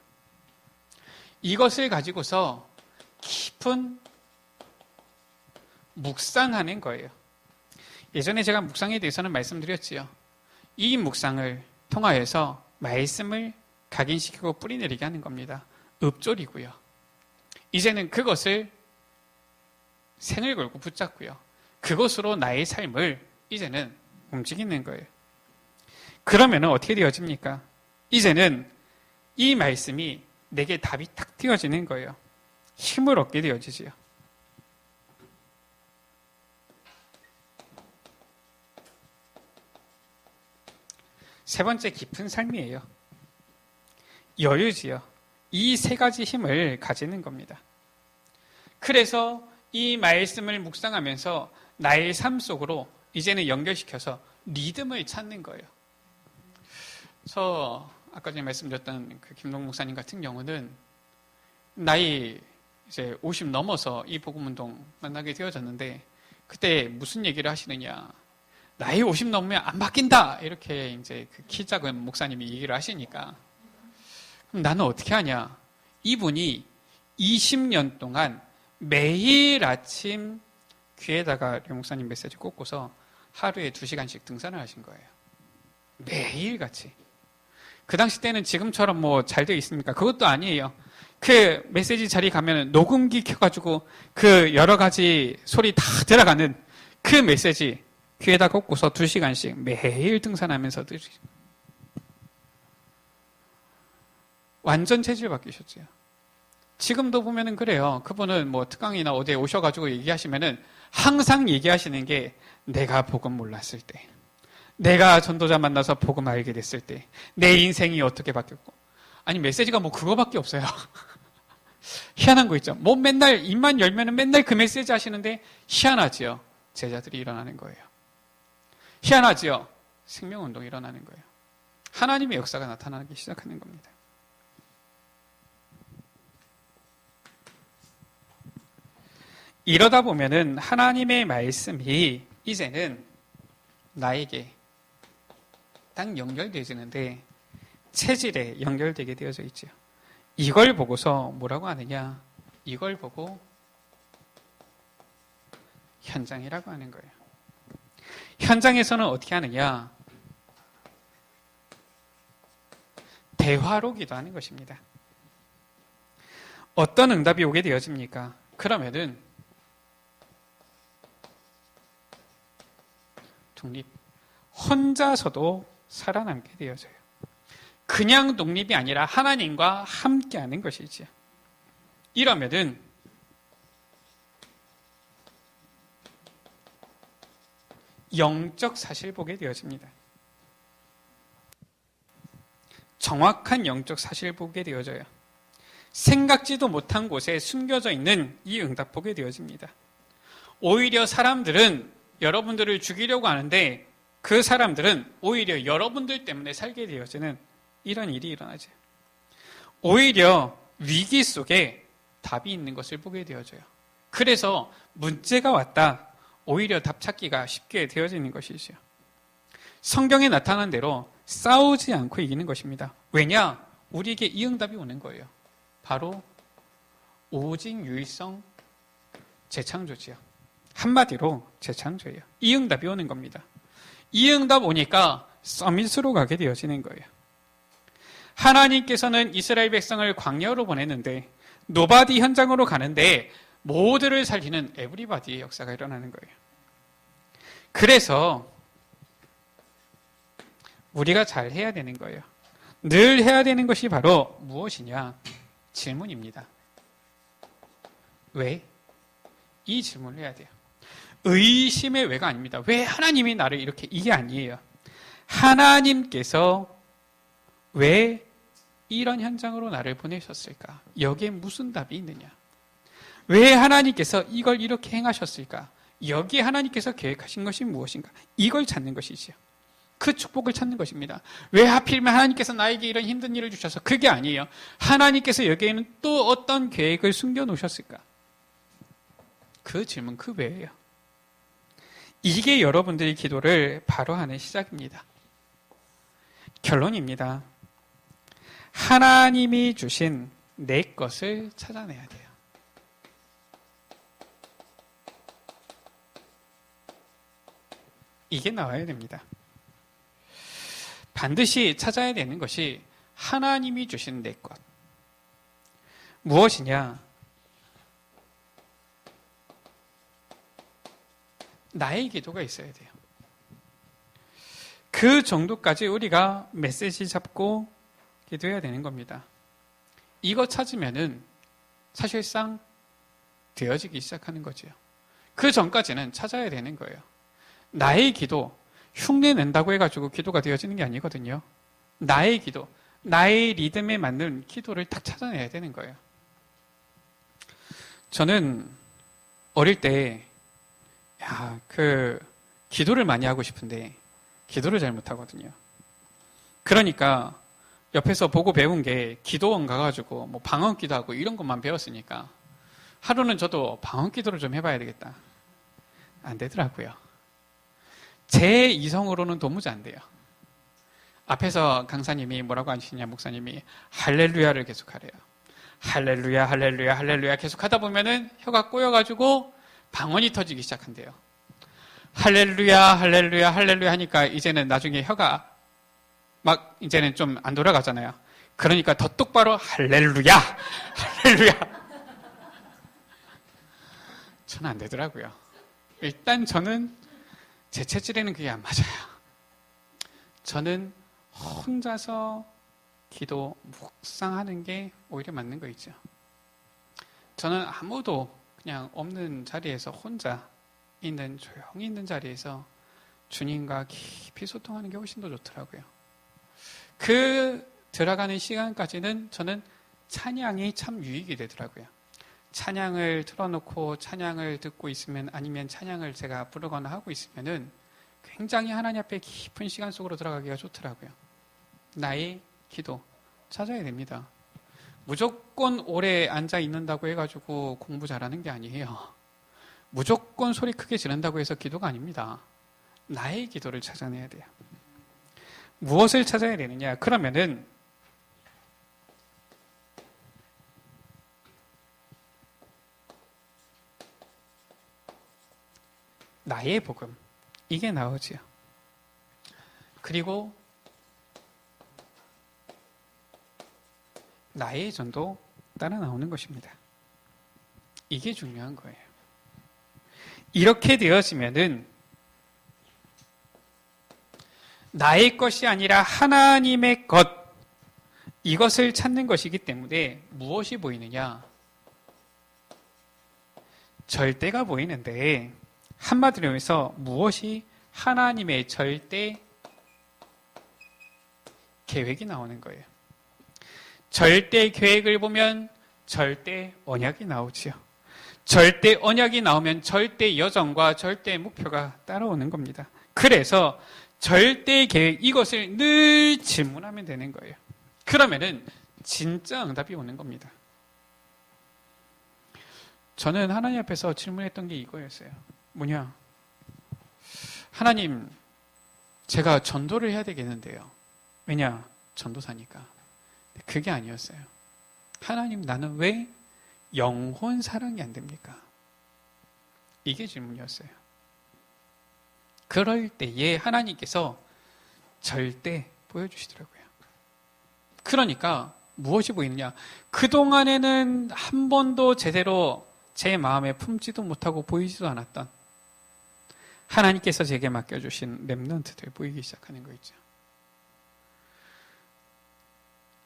이것을 가지고서 깊은 묵상하는 거예요. 예전에 제가 묵상에 대해서는 말씀드렸지요. 이 묵상을 통하여서 말씀을 각인시키고 뿌리 내리게 하는 겁니다. 읍조리고요. 이제는 그것을 생을 걸고 붙잡고요. 그것으로 나의 삶을 이제는 움직이는 거예요. 그러면 어떻게 되어집니까? 이제는 이 말씀이 내게 답이 탁 띄어지는 거예요. 힘을 얻게 되어지지요. 세 번째 깊은 삶이에요. 여유지요. 이 세 가지 힘을 가지는 겁니다. 그래서 이 말씀을 묵상하면서 나의 삶 속으로 이제는 연결시켜서 리듬을 찾는 거예요. 아까 전에 말씀드렸던 그 김동 목사님 같은 경우는 나이 이제 50 넘어서 이 복음운동 만나게 되어졌는데 그때 무슨 얘기를 하시느냐. 나이 50 넘으면 안 바뀐다! 이렇게 이제 그 키 작은 목사님이 얘기를 하시니까. 그럼 나는 어떻게 하냐? 이분이 20년 동안 매일 아침 귀에다가 류 목사님 메시지 꽂고서 하루에 2시간씩 등산을 하신 거예요. 매일 같이. 그 당시 때는 지금처럼 뭐 잘 되어 있습니까? 그것도 아니에요. 그 메시지 자리 가면 녹음기 켜가지고 그 여러 가지 소리 다 들어가는 그 메시지 귀에다 꽂고서 2시간씩 매일 등산하면서 들으시고 완전 체질 바뀌셨죠. 지금도 보면은 그래요. 그분은 뭐 특강이나 어디에 오셔가지고 얘기하시면은 항상 얘기하시는 게 내가 복음 몰랐을 때, 내가 전도자 만나서 복음 알게 됐을 때, 내 인생이 어떻게 바뀌었고. 아니 메시지가 뭐 그거밖에 없어요. 희한한 거 있죠. 뭐 맨날 입만 열면은 맨날 그 메시지 하시는데 희한하지요. 제자들이 일어나는 거예요. 희한하지요. 생명운동이 일어나는 거예요. 하나님의 역사가 나타나기 시작하는 겁니다. 이러다 보면은 하나님의 말씀이 이제는 나에게 딱 연결되어지는데 체질에 연결되게 되어져 있죠. 이걸 보고서 뭐라고 하느냐? 이걸 보고 현장이라고 하는 거예요. 현장에서는 어떻게 하느냐? 대화로 기도하는 것입니다. 어떤 응답이 오게 되어집니까? 그러면은 혼자서도 살아남게 되어져요. 그냥 독립이 아니라 하나님과 함께하는 것이지요. 이러면은 영적 사실 보게 되어집니다. 정확한 영적 사실을 보게 되어져요. 생각지도 못한 곳에 숨겨져 있는 이 응답 보게 되어집니다. 오히려 사람들은 여러분들을 죽이려고 하는데 그 사람들은 오히려 여러분들 때문에 살게 되어지는 이런 일이 일어나죠. 오히려 위기 속에 답이 있는 것을 보게 되어져요. 그래서 문제가 왔다. 오히려 답 찾기가 쉽게 되어지는 것이죠. 성경에 나타난 대로 싸우지 않고 이기는 것입니다. 왜냐? 우리에게 이 응답이 오는 거예요. 바로 오직 유일성 재창조지요. 한마디로 재창조예요. 이 응답이 오는 겁니다. 이 응답 오니까 서밋으로 가게 되어지는 거예요. 하나님께서는 이스라엘 백성을 광야로 보냈는데 노바디 현장으로 가는데 모두를 살리는 에브리바디의 역사가 일어나는 거예요. 그래서 우리가 잘 해야 되는 거예요. 늘 해야 되는 것이 바로 무엇이냐? 질문입니다. 왜? 이 질문을 해야 돼요. 의심의 왜가 아닙니다. 왜 하나님이 나를 이렇게, 이게 아니에요. 하나님께서 왜 이런 현장으로 나를 보내셨을까? 여기에 무슨 답이 있느냐? 왜 하나님께서 이걸 이렇게 행하셨을까? 여기에 하나님께서 계획하신 것이 무엇인가? 이걸 찾는 것이지요. 그 축복을 찾는 것입니다. 왜 하필이면 하나님께서 나에게 이런 힘든 일을 주셔서? 그게 아니에요. 하나님께서 여기에는 또 어떤 계획을 숨겨놓으셨을까? 그 질문, 그 왜예요. 이게 여러분들의 기도를 바로 하는 시작입니다. 결론입니다. 하나님이 주신 내 것을 찾아내야 돼요. 이게 나와야 됩니다. 반드시 찾아야 되는 것이 하나님이 주신 내 것. 무엇이냐? 나의 기도가 있어야 돼요. 그 정도까지 우리가 메시지 잡고 기도해야 되는 겁니다. 이거 찾으면은 사실상 되어지기 시작하는 거죠. 그 전까지는 찾아야 되는 거예요. 나의 기도, 흉내 낸다고 해가지고 기도가 되어지는 게 아니거든요. 나의 기도, 나의 리듬에 맞는 기도를 딱 찾아내야 되는 거예요. 저는 어릴 때, 기도를 많이 하고 싶은데, 기도를 잘 못하거든요. 그러니까, 옆에서 보고 배운 게 기도원 가가지고, 방언 기도하고 이런 것만 배웠으니까, 하루는 저도 방언 기도를 좀 해봐야 되겠다. 안 되더라고요. 제 이성으로는 도무지 안 돼요. 앞에서 강사님이 뭐라고 하시냐, 목사님이 할렐루야를 계속하래요. 할렐루야, 할렐루야, 할렐루야 계속 하다 보면은 혀가 꼬여가지고 방언이 터지기 시작한대요. 할렐루야, 할렐루야, 할렐루야 하니까 이제는 나중에 혀가 막 이제는 좀 안 돌아가잖아요. 그러니까 더 똑바로 할렐루야, 할렐루야. 저는 안 되더라고요. 일단 저는 제 체질에는 그게 안 맞아요. 저는 혼자서 기도, 묵상하는 게 오히려 맞는 거 있죠. 저는 아무도 그냥 없는 자리에서 혼자 있는, 조용히 있는 자리에서 주님과 깊이 소통하는 게 훨씬 더 좋더라고요. 그 들어가는 시간까지는 저는 찬양이 참 유익이 되더라고요. 찬양을 틀어놓고 찬양을 듣고 있으면, 아니면 찬양을 제가 부르거나 하고 있으면은 굉장히 하나님 앞에 깊은 시간 속으로 들어가기가 좋더라고요. 나의 기도 찾아야 됩니다. 무조건 오래 앉아 있는다고 해가지고 공부 잘하는 게 아니에요. 무조건 소리 크게 지른다고 해서 기도가 아닙니다. 나의 기도를 찾아내야 돼요. 무엇을 찾아야 되느냐? 그러면은 나의 복음, 이게 나오지요. 그리고 나의 전도 따라 나오는 것입니다. 이게 중요한 거예요. 이렇게 되어지면은 나의 것이 아니라 하나님의 것, 이것을 찾는 것이기 때문에 무엇이 보이느냐? 절대가 보이는데, 한마디로 해서 무엇이 하나님의 절대 계획이 나오는 거예요. 절대 계획을 보면 절대 언약이 나오지요. 절대 언약이 나오면 절대 여정과 절대 목표가 따라오는 겁니다. 그래서 절대 계획, 이것을 늘 질문하면 되는 거예요. 그러면은 진짜 응답이 오는 겁니다. 저는 하나님 앞에서 질문했던 게 이거였어요. 뭐냐? 하나님, 제가 전도를 해야 되겠는데요. 왜냐? 전도사니까. 그게 아니었어요. 하나님, 나는 왜 영혼 사랑이 안 됩니까? 이게 질문이었어요. 그럴 때에 하나님께서 절대 보여주시더라고요. 그러니까 무엇이 보이느냐? 그동안에는 한 번도 제대로 제 마음에 품지도 못하고 보이지도 않았던 하나님께서 제게 맡겨주신 렘넌트들 보이기 시작하는 거 있죠.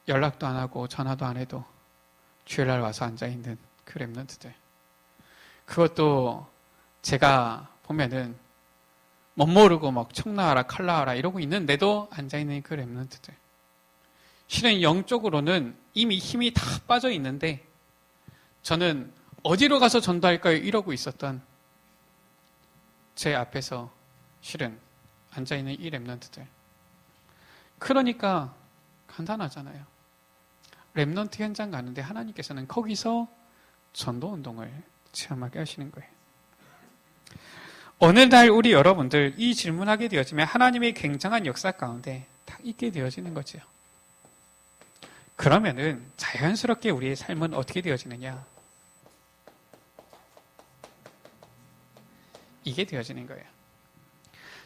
연락도 안 하고 전화도 안 해도 주일날 와서 앉아있는 그 렘넌트들. 그것도 제가 보면은 못 모르고 막 청나하라 칼라하라 이러고 있는데도 앉아있는 그 렘넌트들. 실은 영적으로는 이미 힘이 다 빠져 있는데 저는 어디로 가서 전도할까요? 이러고 있었던 제 앞에서 실은 앉아있는 이 렘넌트들. 그러니까 간단하잖아요. 렘넌트 현장 가는데 하나님께서는 거기서 전도운동을 체험하게 하시는 거예요. 어느 날 우리 여러분들 이 질문하게 되어지면 하나님의 굉장한 역사 가운데 딱 있게 되어지는 거죠. 그러면은 자연스럽게 우리의 삶은 어떻게 되어지느냐? 이게 되어지는 거예요.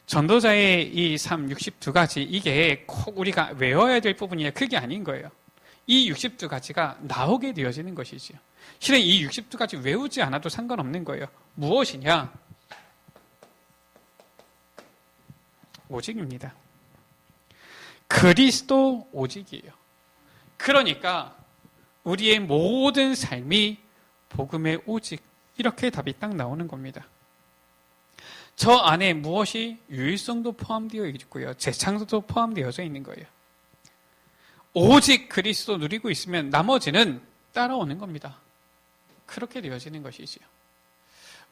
전도자의 이 삶 62가지 이게 꼭 우리가 외워야 될 부분이야. 그게 아닌 거예요. 이 62가지가 나오게 되어지는 것이지요. 실은 이 62가지 외우지 않아도 상관없는 거예요. 무엇이냐? 오직입니다. 그리스도 오직이에요. 그러니까 우리의 모든 삶이 복음의 오직, 이렇게 답이 딱 나오는 겁니다. 저 안에 무엇이 유일성도 포함되어 있고요. 재창조도 포함되어져 있는 거예요. 오직 그리스도 누리고 있으면 나머지는 따라오는 겁니다. 그렇게 되어지는 것이지요.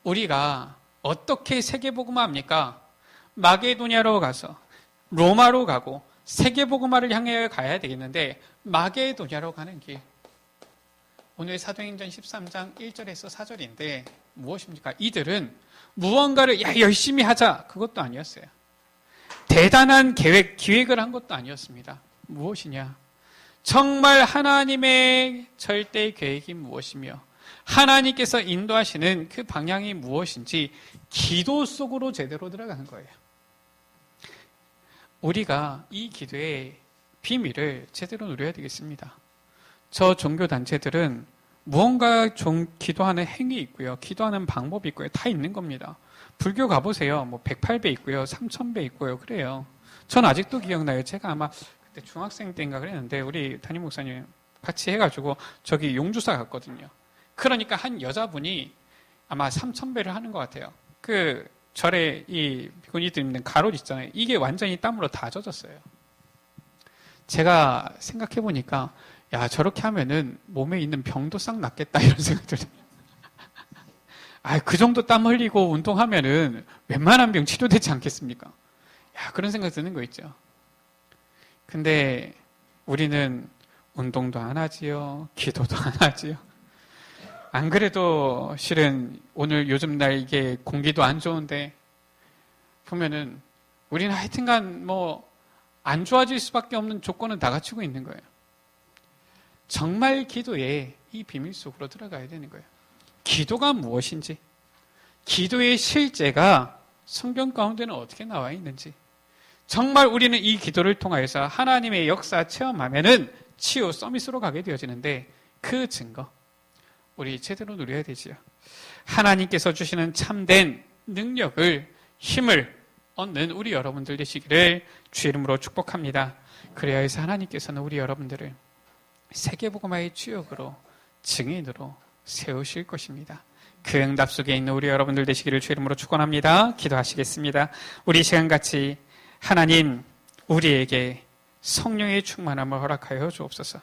우리가 어떻게 세계복음화합니까? 마게도냐로 가서 로마로 가고 세계복음화를 향해 가야 되겠는데 마게도냐로 가는 길. 오늘 사도행전 13장 1절에서 4절인데 무엇입니까? 이들은 무언가를 열심히 하자, 그것도 아니었어요. 대단한 기획을 한 것도 아니었습니다. 무엇이냐? 정말 하나님의 절대 계획이 무엇이며 하나님께서 인도하시는 그 방향이 무엇인지 기도 속으로 제대로 들어가는 거예요. 우리가 이 기도의 비밀을 제대로 누려야 되겠습니다. 저 종교단체들은 무언가 기도하는 행위 있고요. 기도하는 방법이 있고요. 다 있는 겁니다. 불교 가보세요. 108배 있고요. 3000배 있고요. 그래요. 전 아직도 기억나요. 제가 아마 그때 중학생 때인가 그랬는데 우리 담임 목사님 같이 해가지고 저기 용주사 갔거든요. 그러니까 한 여자분이 아마 3000배를 하는 것 같아요. 그 절에 이 비구니들 입는 가옷 있잖아요. 이게 완전히 땀으로 다 젖었어요. 제가 생각해보니까 야, 저렇게 하면은 몸에 있는 병도 싹 낫겠다 이런 생각이 들어요. 그 정도 땀 흘리고 운동하면은 웬만한 병 치료되지 않겠습니까? 야, 그런 생각 드는 거 있죠. 근데 우리는 운동도 안 하지요. 기도도 안 하지요. 안 그래도 실은 오늘 요즘 날 이게 공기도 안 좋은데 보면은 우리는 하여튼간 안 좋아질 수밖에 없는 조건은 다 갖추고 있는 거예요. 정말 기도에 이 비밀 속으로 들어가야 되는 거예요. 기도가 무엇인지, 기도의 실제가 성경 가운데는 어떻게 나와 있는지, 정말 우리는 이 기도를 통하여서 하나님의 역사 체험하면은 치유 서밋으로 가게 되어지는데 그 증거, 우리 제대로 누려야 되지요. 하나님께서 주시는 참된 능력을, 힘을 얻는 우리 여러분들 되시기를 주의 이름으로 축복합니다. 그래야 해서 하나님께서는 우리 여러분들을 세계복음화의 주역으로, 증인으로 세우실 것입니다. 그 응답 속에 있는 우리 여러분들 되시기를 주의 이름으로 축원합니다. 기도하시겠습니다. 우리 시간같이 하나님, 우리에게 성령의 충만함을 허락하여 주옵소서.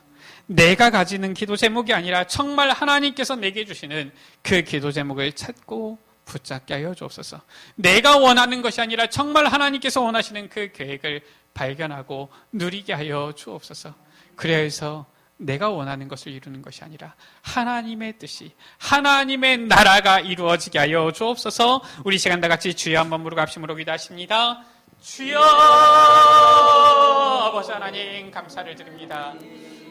내가 가지는 기도 제목이 아니라 정말 하나님께서 내게 주시는 그 기도 제목을 찾고 붙잡게 하여 주옵소서. 내가 원하는 것이 아니라 정말 하나님께서 원하시는 그 계획을 발견하고 누리게 하여 주옵소서. 그래서 내가 원하는 것을 이루는 것이 아니라 하나님의 뜻이, 하나님의 나라가 이루어지게 하여 주옵소서. 우리 시간 다 같이 주여 한번 부르고 합심으로 기도하십니다. 주여! 아버지 하나님 감사를 드립니다.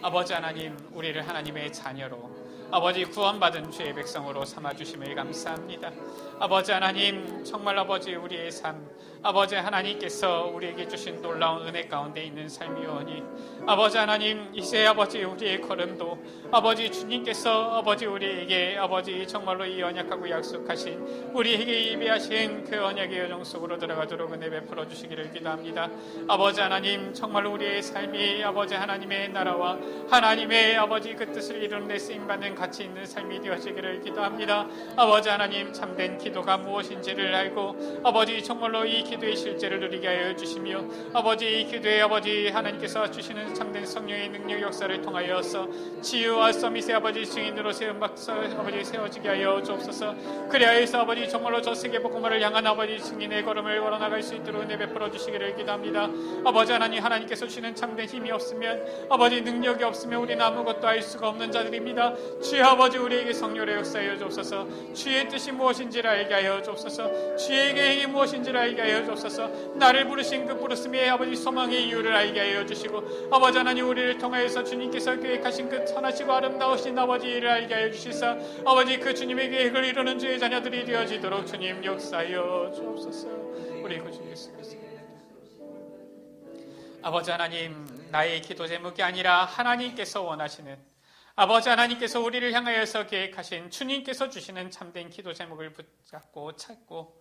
아버지 하나님, 우리를 하나님의 자녀로, 아버지 구원받은 주의 백성으로 삼아주심을 감사합니다. 아버지 하나님, 정말 아버지 우리의 삶, 아버지 하나님께서 우리에게 주신 놀라운 은혜 가운데 있는 삶이오니 아버지 하나님, 이제 아버지 우리의 걸음도 아버지 주님께서 아버지 우리에게 아버지 정말로 이 언약하고 약속하신 우리에게 예비하신 그 언약의 여정 속으로 들어가도록 은혜 베풀어 주시기를 기도합니다. 아버지 하나님, 정말로 우리의 삶이 아버지 하나님의 나라와 하나님의 아버지 그 뜻을 이루는 데 쓰임받는 가치 있는 삶이 되어지기를 기도합니다. 아버지 하나님, 참된 기도가 무엇인지를 알고 아버지 정말로 이 기도의 실제를 누리게 하여 주시며 아버지 이 기도에 아버지 하나님께서 주시는 참된 성령의 능력 역사를 통하여서 치유와 서밋의 아버지 증인으로 아버지 세워지게 하여 주옵소서. 그리하여서 아버지 정말로 저 세계 복음화를 향한 아버지 증인의 걸음을 걸어나갈 수 있도록 은혜 베풀어 주시기를 기도합니다. 아버지 하나님, 하나님께서 주시는 참된 힘이 없으면 아버지 능력이 없으면 우리는 아무것도 할 수가 없는 자들입니다. 주의 아버지 우리에게 성령의 역사하여 주옵소서. 주의 뜻이 무엇인지를 알게 하여 주옵소서. 주의 계획이 무엇인지를 알게 하여 주옵소서. 나를 부르신 그 부르심의 아버지 소망의 이유를 알게 하여 주시고 아버지 하나님, 우리를 통하여서 주님께서 계획하신 그 선하시고 아름다우신 아버지 일을 알게 하여 주시사 아버지 그 주님의 계획을 이루는 주의 자녀들이 되어지도록 주님 역사하여 주옵소서. 우리 구주 예수 그리스도 아버지 하나님, 나의 기도 제목이 아니라 하나님께서 원하시는 아버지 하나님께서 우리를 향하여서 계획하신 주님께서 주시는 참된 기도 제목을 붙잡고 찾고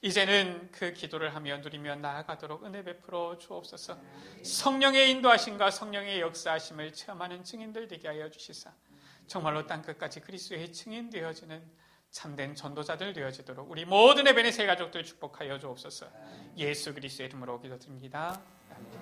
이제는 그 기도를 하며 누리며 나아가도록 은혜 베풀어 주옵소서. 성령의 인도하심과 성령의 역사하심을 체험하는 증인들 되게 하여 주시사 정말로 땅끝까지 그리스도의 증인 되어지는 참된 전도자들 되어지도록 우리 모든 에베네세 가족들 축복하여 주옵소서. 예수 그리스도의 이름으로 기도드립니다. 아멘.